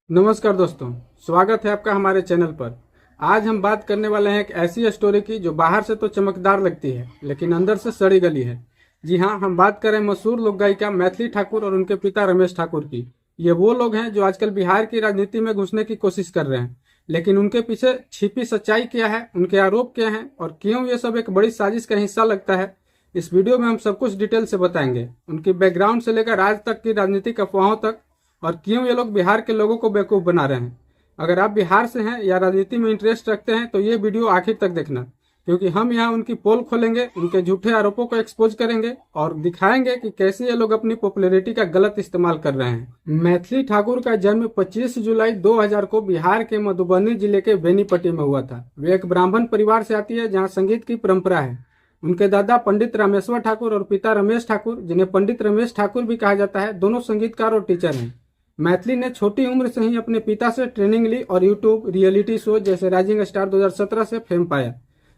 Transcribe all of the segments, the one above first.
नमस्कार दोस्तों, स्वागत है आपका हमारे चैनल पर। आज हम बात करने वाले हैं एक ऐसी स्टोरी की जो बाहर से तो चमकदार लगती है लेकिन अंदर से सड़ी गली है। जी हाँ, हम बात कर रहे हैं मशहूर लोक गायिका मैथिली ठाकुर और उनके पिता रमेश ठाकुर की। ये वो लोग हैं जो आजकल बिहार की राजनीति में घुसने की कोशिश कर रहे हैं, लेकिन उनके पीछे छिपी सच्चाई क्या है, उनके आरोप क्या हैं और क्यों ये सब एक बड़ी साजिश का हिस्सा लगता है, इस वीडियो में हम सब कुछ डिटेल से बताएंगे। उनकी बैकग्राउंड से लेकर आज तक की राजनीतिक अफवाहों तक, और क्यों ये लोग बिहार के लोगों को बेवकूफ बना रहे हैं। अगर आप बिहार से हैं या राजनीति में इंटरेस्ट रखते हैं तो ये वीडियो आखिर तक देखना, क्योंकि हम यहाँ उनकी पोल खोलेंगे, उनके झूठे आरोपों को एक्सपोज करेंगे और दिखाएंगे कि कैसे ये लोग अपनी पॉपुलैरिटी का गलत इस्तेमाल कर रहे हैं। मैथिली ठाकुर का जन्म 25 जुलाई 2000 को बिहार के मधुबनी जिले के बेनीपट्टी में हुआ था। वे एक ब्राह्मण परिवार से आती है जहाँ संगीत की परंपरा है। उनके दादा पंडित रामेश्वर ठाकुर और पिता रमेश ठाकुर, जिन्हें पंडित रमेश ठाकुर भी कहा जाता है, दोनों संगीतकार और टीचर हैं। मैथिली ने छोटी उम्र से ही अपने पिता से ट्रेनिंग ली और यूट्यूब रियलिटी शो जैसे राइजिंग स्टार 2017 से फेम पाया।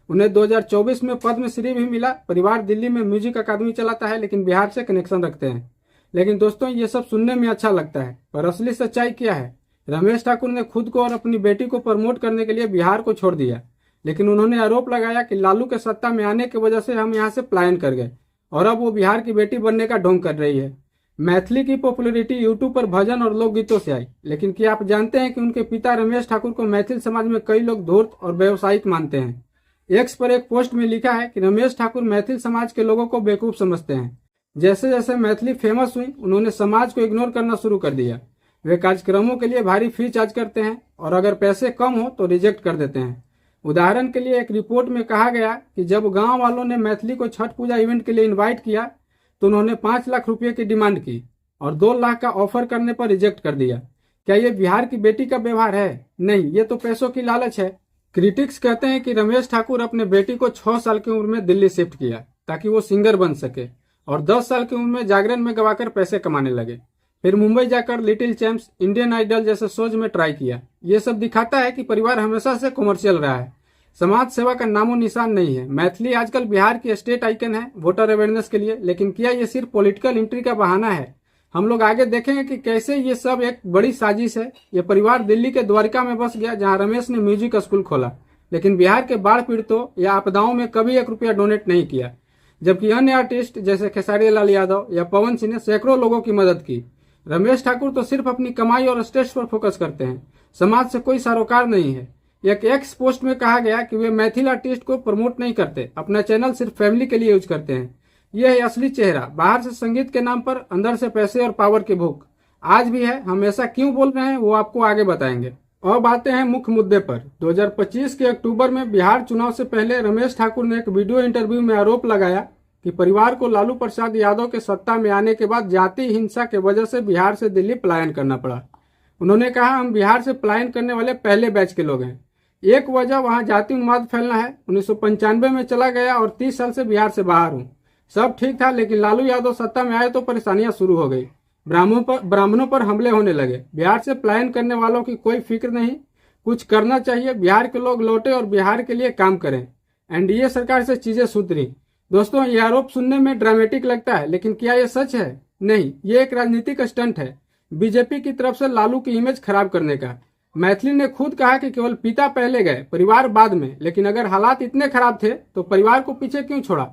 उन्हें 2024 में पद्मश्री भी मिला। परिवार दिल्ली में म्यूजिक अकादमी चलाता है लेकिन बिहार से कनेक्शन रखते हैं। लेकिन दोस्तों, ये सब सुनने में अच्छा लगता है, पर असली सच्चाई क्या है? रमेश ठाकुर ने खुद को और अपनी बेटी को प्रमोट करने के लिए बिहार को छोड़ दिया, लेकिन उन्होंने आरोप लगाया कि लालू के सत्ता में आने की वजह से हम यहाँ से पलायन कर गए और अब वो बिहार की बेटी बनने का ढोंग कर रही है। मैथिली की पॉपुलैरिटी यूट्यूब पर भजन और लोकगीतों से आई, लेकिन क्या आप जानते हैं कि उनके पिता रमेश ठाकुर को मैथिल समाज में कई लोग धूर्त और व्यावसायिक मानते हैं। एक्स पर एक पोस्ट में लिखा है कि रमेश ठाकुर मैथिल समाज के लोगों को बेवकूफ समझते हैं। जैसे जैसे मैथिली फेमस हुई, उन्होंने समाज को इग्नोर करना शुरू कर दिया। वे कार्यक्रमों के लिए भारी फी चार्ज करते हैं और अगर पैसे कम हो तो रिजेक्ट कर देते हैं। उदाहरण के लिए एक रिपोर्ट में कहा गया कि जब गांव वालों ने मैथिली को छठ पूजा इवेंट के लिए इनवाइट किया तो उन्होंने 5 लाख रुपए की डिमांड की और 2 लाख का ऑफर करने पर रिजेक्ट कर दिया। क्या ये बिहार की बेटी का व्यवहार है? नहीं, ये तो पैसों की लालच है। क्रिटिक्स कहते हैं कि रमेश ठाकुर अपने बेटी को 6 साल की उम्र में दिल्ली शिफ्ट किया ताकि वो सिंगर बन सके और 10 साल की उम्र में जागरण में गवाकर पैसे कमाने लगे। फिर मुंबई जाकर लिटिल चैंप्स, इंडियन आइडल जैसे शोज में ट्राई किया। ये सब दिखाता है कि परिवार हमेशा से कमर्शियल रहा है, समाज सेवा का नामो निशान नहीं है। मैथिली आजकल बिहार की स्टेट आइकन है वोटर अवेयरनेस के लिए, लेकिन क्या ये सिर्फ पॉलिटिकल एंट्री का बहाना है? हम लोग आगे देखेंगे कि कैसे ये सब एक बड़ी साजिश है। ये परिवार दिल्ली के द्वारका में बस गया जहां रमेश ने म्यूजिक स्कूल खोला, लेकिन बिहार के बाढ़ पीड़ितों या आपदाओं में कभी 1 रुपया डोनेट नहीं किया, जबकि अन्य आर्टिस्ट जैसे खेसारी लाल यादव या पवन सिंह ने सैकड़ों लोगों की मदद की। रमेश ठाकुर तो सिर्फ अपनी कमाई और स्टेज पर फोकस करते हैं, समाज से कोई सरोकार नहीं है। एक एक्स पोस्ट में कहा गया कि वे मैथिल आर्टिस्ट को प्रमोट नहीं करते, अपना चैनल सिर्फ फैमिली के लिए यूज करते हैं। यह है असली चेहरा। बाहर से संगीत के नाम पर, अंदर से पैसे और पावर की भूख आज भी है। हम ऐसा क्यों बोल रहे हैं वो आपको आगे बताएंगे। अब आते हैं मुख्य मुद्दे पर। 2025 के अक्टूबर में बिहार चुनाव से पहले रमेश ठाकुर ने एक वीडियो इंटरव्यू में आरोप लगाया कि परिवार को लालू प्रसाद यादव के सत्ता में आने के बाद जाति हिंसा की वजह से बिहार से दिल्ली पलायन करना पड़ा। उन्होंने कहा, हम बिहार से पलायन करने वाले पहले बैच के लोग हैं। एक वजह वहां जाति उन्माद फैलना है। 1995 में चला गया और 30 साल से बिहार से बाहर हूं। सब ठीक था, लेकिन लालू यादव सत्ता में आए तो परेशानियां शुरू हो गई। ब्राह्मणों पर हमले होने लगे। बिहार से पलायन करने वालों की कोई फिक्र नहीं, कुछ करना चाहिए। बिहार के लोग लौटे और बिहार के लिए काम करें। एनडीए सरकार से चीजें सुधरी। दोस्तों, ये आरोप सुनने में ड्रामेटिक लगता है, लेकिन क्या ये सच है? नहीं, ये एक राजनीतिक स्टंट है बीजेपी की तरफ से लालू की इमेज खराब करने का। मैथिली ने खुद कहा कि केवल पिता पहले गए, परिवार बाद में। लेकिन अगर हालात इतने खराब थे तो परिवार को पीछे क्यों छोड़ा?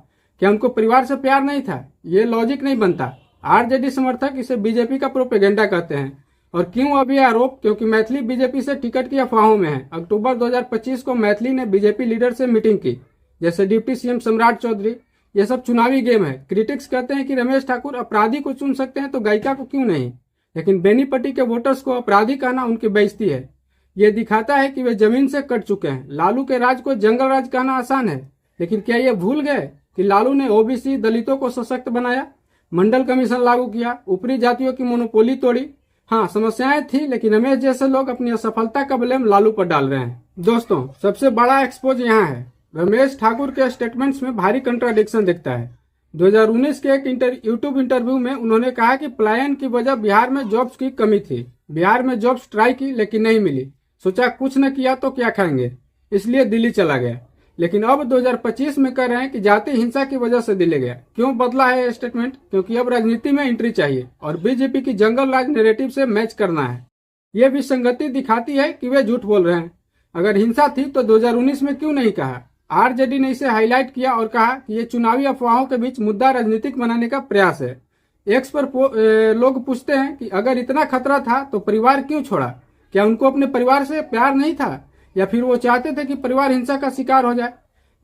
क्या उनको परिवार से प्यार नहीं था? ये लॉजिक नहीं बनता। आरजेडी समर्थक इसे बीजेपी का प्रोपेगेंडा कहते हैं। और क्यों अब ये आरोप? क्योंकि मैथिली बीजेपी से टिकट की अफवाहों में है। अक्टूबर 2025 को मैथिली ने बीजेपी लीडर से मीटिंग की, जैसे डिप्टी सीएम सम्राट चौधरी। ये सब चुनावी गेम है। क्रिटिक्स कहते हैं कि रमेश ठाकुर अपराधी को चुन सकते हैं तो गायिका को क्यों नहीं, लेकिन बेनीपट्टी के वोटर्स को अपराधी कहना उनकी बेइज्जती है। ये दिखाता है कि वे जमीन से कट चुके हैं। लालू के राज को जंगल राज कहना आसान है, लेकिन क्या ये भूल गए कि लालू ने ओबीसी दलितों को सशक्त बनाया, मंडल कमीशन लागू किया, ऊपरी जातियों की मोनोपोली तोड़ी? हाँ, समस्याएं थी, लेकिन रमेश जैसे लोग अपनी असफलता का ब्लेम लालू पर डाल रहे हैं। दोस्तों, सबसे बड़ा एक्सपोज यहाँ है। रमेश ठाकुर के स्टेटमेंट्स में भारी कंट्राडिक्शन दिखता है। 2019 के एक यूट्यूब इंटरव्यू में उन्होंने कहा कि पलायन की वजह बिहार में जॉब्स की कमी थी। बिहार में जॉब्स ट्राई की लेकिन नहीं मिली, सोचा कुछ न किया तो क्या खाएंगे, इसलिए दिल्ली चला गया। लेकिन अब 2025 में कह रहे हैं कि जाति हिंसा की वजह से दिल्ली गया। क्यों बदला है स्टेटमेंट? क्योंकि अब राजनीति में एंट्री चाहिए और बीजेपी की जंगल राज नैरेटिव से मैच करना है। ये विसंगति दिखाती है कि वे झूठ बोल रहे हैं। अगर हिंसा थी तो 2019 में क्यों नहीं कहा? आरजेडी ने इसे हाईलाइट किया और कहा कि ये चुनावी अफवाहों के बीच मुद्दा राजनीतिक बनाने का प्रयास है। एक्स पर लोग पूछते हैं कि अगर इतना खतरा था तो परिवार क्यों छोड़ा? क्या उनको अपने परिवार से प्यार नहीं था, या फिर वो चाहते थे कि परिवार हिंसा का शिकार हो जाए?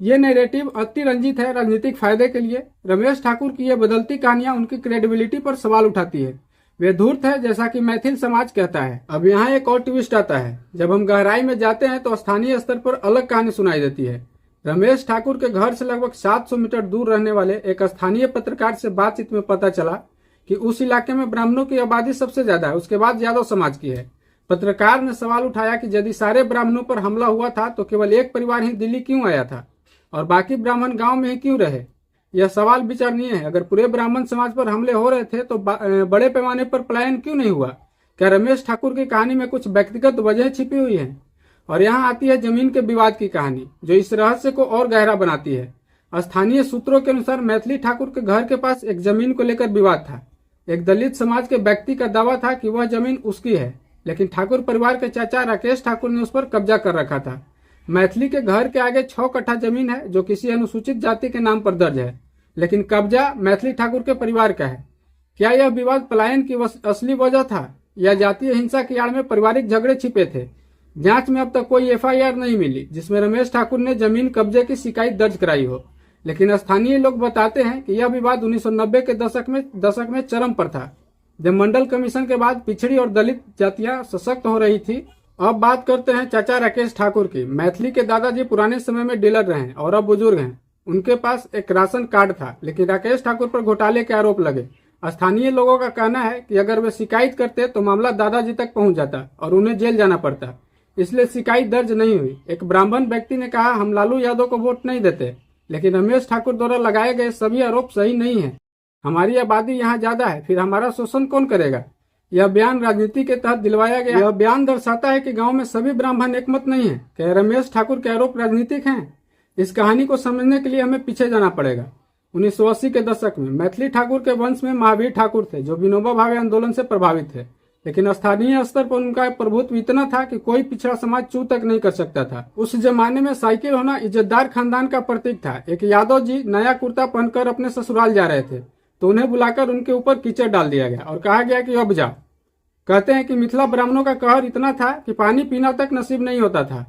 ये नैरेटिव अतिरंजित है राजनीतिक फायदे के लिए। रमेश ठाकुर की ये बदलती कहानियां उनकी क्रेडिबिलिटी पर सवाल उठाती है। वे धूर्त है, जैसा कि मैथिल समाज कहता है। अब यहाँ एक और ट्विस्ट आता है। जब हम गहराई में जाते हैं तो स्थानीय स्तर पर अलग कहानी सुनाई देती है। रमेश ठाकुर के घर से लगभग 700 मीटर दूर रहने वाले एक स्थानीय पत्रकार से बातचीत में पता चला कि उस इलाके में ब्राह्मणों की आबादी सबसे ज्यादा है, उसके बाद यादव समाज की है। पत्रकार ने सवाल उठाया कि यदि सारे ब्राह्मणों पर हमला हुआ था तो केवल एक परिवार ही दिल्ली क्यों आया था और बाकी ब्राह्मण गांव में ही क्यों रहे? यह सवाल विचारणीय है। अगर पूरे ब्राह्मण समाज पर हमले हो रहे थे तो बड़े पैमाने पर पलायन क्यों नहीं हुआ? क्या रमेश ठाकुर की कहानी में कुछ व्यक्तिगत वजह छिपी हुई है? और यहाँ आती है जमीन के विवाद की कहानी, जो इस रहस्य को और गहरा बनाती है। स्थानीय सूत्रों के अनुसार मैथिली ठाकुर के घर के पास एक जमीन को लेकर विवाद था। एक दलित समाज के व्यक्ति का दावा था कि वह जमीन उसकी है, लेकिन ठाकुर परिवार के चाचा राकेश ठाकुर ने उस पर कब्जा कर रखा था। मैथिली के घर के आगे 6 कट्ठा जमीन है जो किसी अनुसूचित जाति के नाम पर दर्ज है, लेकिन कब्जा मैथिली ठाकुर के परिवार का है। क्या यह विवाद पलायन की असली वजह था या जातीय हिंसा की आड़ में पारिवारिक झगड़े छिपे थे? जांच में अब तक कोई एफआईआर नहीं मिली जिसमें रमेश ठाकुर ने जमीन कब्जे की शिकायत दर्ज कराई हो, लेकिन स्थानीय लोग बताते हैं कि यह विवाद 1990 के दशक में चरम पर था, जब मंडल कमीशन के बाद पिछड़ी और दलित जातियां सशक्त हो रही थी। अब बात करते हैं चाचा राकेश ठाकुर की। मैथिली के दादाजी पुराने समय में डीलर रहे हैं और अब बुजुर्ग हैं। उनके पास एक राशन कार्ड था, लेकिन राकेश ठाकुर पर घोटाले के आरोप लगे। स्थानीय लोगों का कहना है कि अगर वे शिकायत करते तो मामला दादाजी तक पहुंच जाता और उन्हें जेल जाना पड़ता, इसलिए शिकायत दर्ज नहीं हुई। एक ब्राह्मण व्यक्ति ने कहा, हम लालू यादव को वोट नहीं देते, लेकिन रमेश ठाकुर द्वारा लगाए गए सभी आरोप सही नहीं है। हमारी आबादी यहाँ ज्यादा है, फिर हमारा शोषण कौन करेगा? यह बयान राजनीति के तहत दिलवाया गया। यह बयान दर्शाता है कि गांव में सभी ब्राह्मण एकमत नहीं है। क्या रमेश ठाकुर के आरोप राजनीतिक हैं? इस कहानी को समझने के लिए हमें पीछे जाना पड़ेगा। 1980 के दशक में मैथिली ठाकुर के वंश में महावीर ठाकुर थे, जो विनोबा भावे आंदोलन से प्रभावित थे, लेकिन स्थानीय स्तर पर उनका प्रभुत्व इतना था कि कोई पिछड़ा समाज चू तक नहीं कर सकता था। उस जमाने में साइकिल होना इज्जतदार खानदान का प्रतीक था। एक यादव जी नया कुर्ता पहनकर अपने ससुराल जा रहे थे तो उन्हें बुलाकर उनके ऊपर कीचड़ डाल दिया गया और कहा गया कि अब जाओ। कहते हैं कि मिथिला ब्राह्मणों का कहर इतना था कि पानी पीना तक नसीब नहीं होता था।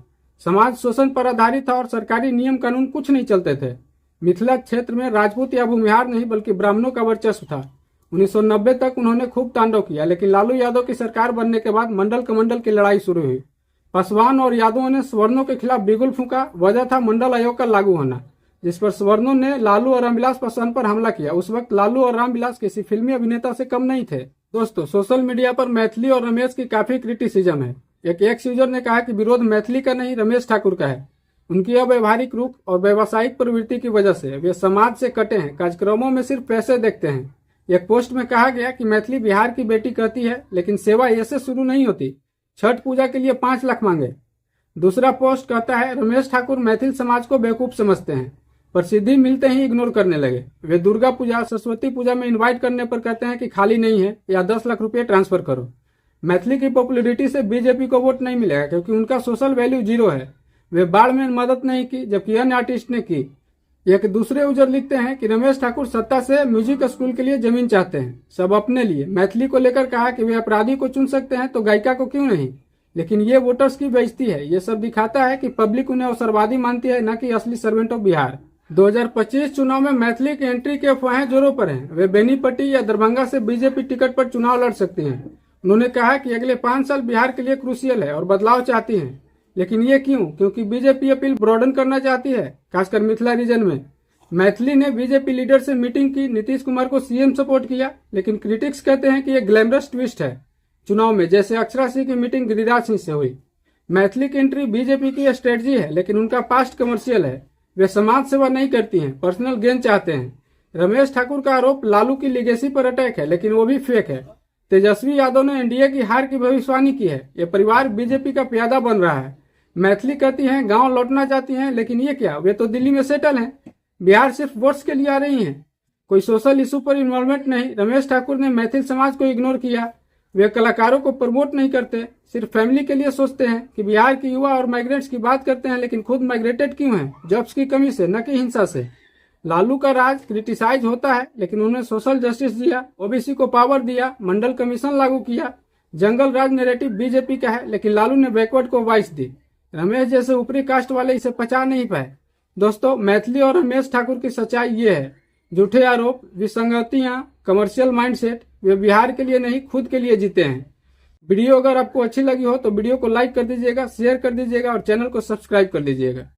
समाज शोषण पर आधारित था और सरकारी नियम कानून कुछ नहीं चलते थे। मिथिला क्षेत्र में राजपूत या भूमिहार नहीं बल्कि ब्राह्मणों का वर्चस्व था। 1990 तक उन्होंने खूब तांडव किया, लेकिन लालू यादव की सरकार बनने के बाद मंडल कमंडल की लड़ाई शुरू हुई। पासवान और यादवों ने सवर्णों के खिलाफ बिगुल फूंका। वजह था मंडल आयोग का लागू होना, जिस पर सवर्णों ने लालू और रामविलास पासवान पर हमला किया। उस वक्त लालू और रामविलास किसी फिल्मी अभिनेता से कम नहीं थे। दोस्तों, सोशल मीडिया पर मैथिली और रमेश की काफी क्रिटिसिज्म है। एक एक्स यूजर ने कहा कि विरोध मैथिली का नहीं रमेश ठाकुर का है। उनकी अव्यवहारिक रुख और व्यावसायिक प्रवृत्ति की वजह से वे समाज से कटे हैं, कार्यक्रमों में सिर्फ पैसे देखते हैं। एक पोस्ट में कहा गया कि मैथिली बिहार की बेटी कहती है, लेकिन सेवा ऐसे शुरू नहीं होती। छठ पूजा के लिए 5 लाख मांगे। दूसरा पोस्ट कहता है, रमेश ठाकुर मैथिल समाज को बेवकूफ समझते हैं, प्रसिद्धि मिलते ही इग्नोर करने लगे। वे दुर्गा पूजा सरस्वती पूजा में इनवाइट करने पर कहते हैं कि खाली नहीं है या 10 लाख रुपये ट्रांसफर करो। मैथिली की पॉपुलरिटी से बीजेपी को वोट नहीं मिलेगा क्योंकि उनका सोशल वैल्यू 0 है। वे बाढ़ में मदद नहीं की जबकि अन्य आर्टिस्ट ने की। एक दूसरे यूजर लिखते हैं कि रमेश ठाकुर सत्ता से म्यूजिक स्कूल के लिए जमीन चाहते हैं, सब अपने लिए। मैथिली को लेकर कहा कि वे अपराधी को चुन सकते हैं तो गायिका को क्यों नहीं, लेकिन ये वोटर्स की बेइज्जती है। ये सब दिखाता है कि पब्लिक उन्हें अवसरवादी मानती है, न कि असली सर्वेंट ऑफ बिहार। 2025 चुनाव में मैथिली की एंट्री की अफवाहें जोरों पर हैं। वे बेनीपट्टी या दरभंगा से बीजेपी टिकट पर चुनाव लड़ सकती हैं। उन्होंने कहा कि अगले 5 साल बिहार के लिए क्रूशियल है और बदलाव चाहती हैं। लेकिन ये क्यों? क्योंकि बीजेपी अपील ब्रॉडन करना चाहती है, खासकर मिथिला रीजन में। मैथिली ने बीजेपी लीडर से मीटिंग की, नीतीश कुमार को सीएम सपोर्ट किया, लेकिन क्रिटिक्स कहते हैं कि यह ग्लैमरस ट्विस्ट है चुनाव में, जैसे अक्षरा सिंह की मीटिंग गिरिराज सिंह से हुई। मैथिली की एंट्री बीजेपी की स्ट्रेटजी है, लेकिन उनका पास्ट कमर्शियल है। वे समाज सेवा नहीं करती हैं, पर्सनल गेन चाहते हैं। रमेश ठाकुर का आरोप लालू की लीगेसी पर अटैक है, लेकिन वो भी फेक है। तेजस्वी यादव ने एनडीए की हार की भविष्यवाणी की है। ये परिवार बीजेपी का प्यादा बन रहा है। मैथिली कहती हैं गांव लौटना चाहती हैं, लेकिन ये क्या, वे तो दिल्ली में सेटल हैं। बिहार सिर्फ वोट्स के लिए आ रही हैं, कोई सोशल इशू पर इन्वॉल्वमेंट नहीं। रमेश ठाकुर ने मैथिल समाज को इग्नोर किया। वे कलाकारों को प्रमोट नहीं करते, सिर्फ फैमिली के लिए सोचते हैं कि बिहार के युवा और माइग्रेंट्स की बात करते हैं, लेकिन खुद माइग्रेटेड क्यों हैं? जॉब्स की कमी से, न कि हिंसा से। लालू का राज क्रिटिसाइज होता है, लेकिन उन्होंने सोशल जस्टिस दिया, ओबीसी को पावर दिया, मंडल कमीशन लागू किया। जंगल राज नैरेटिव बीजेपी का है, लेकिन लालू ने बैकवर्ड को वॉइस दी। रमेश जैसे ऊपरी कास्ट वाले इसे पचा नहीं पाए। दोस्तों, मैथिली और रमेश ठाकुर की सच्चाई ये है, झूठे आरोप, विसंगतियां, कमर्शियल माइंडसेट, वे बिहार के लिए नहीं खुद के लिए जीते हैं। वीडियो अगर आपको अच्छी लगी हो तो वीडियो को लाइक कर दीजिएगा, शेयर कर दीजिएगा और चैनल को सब्सक्राइब कर लीजिएगा।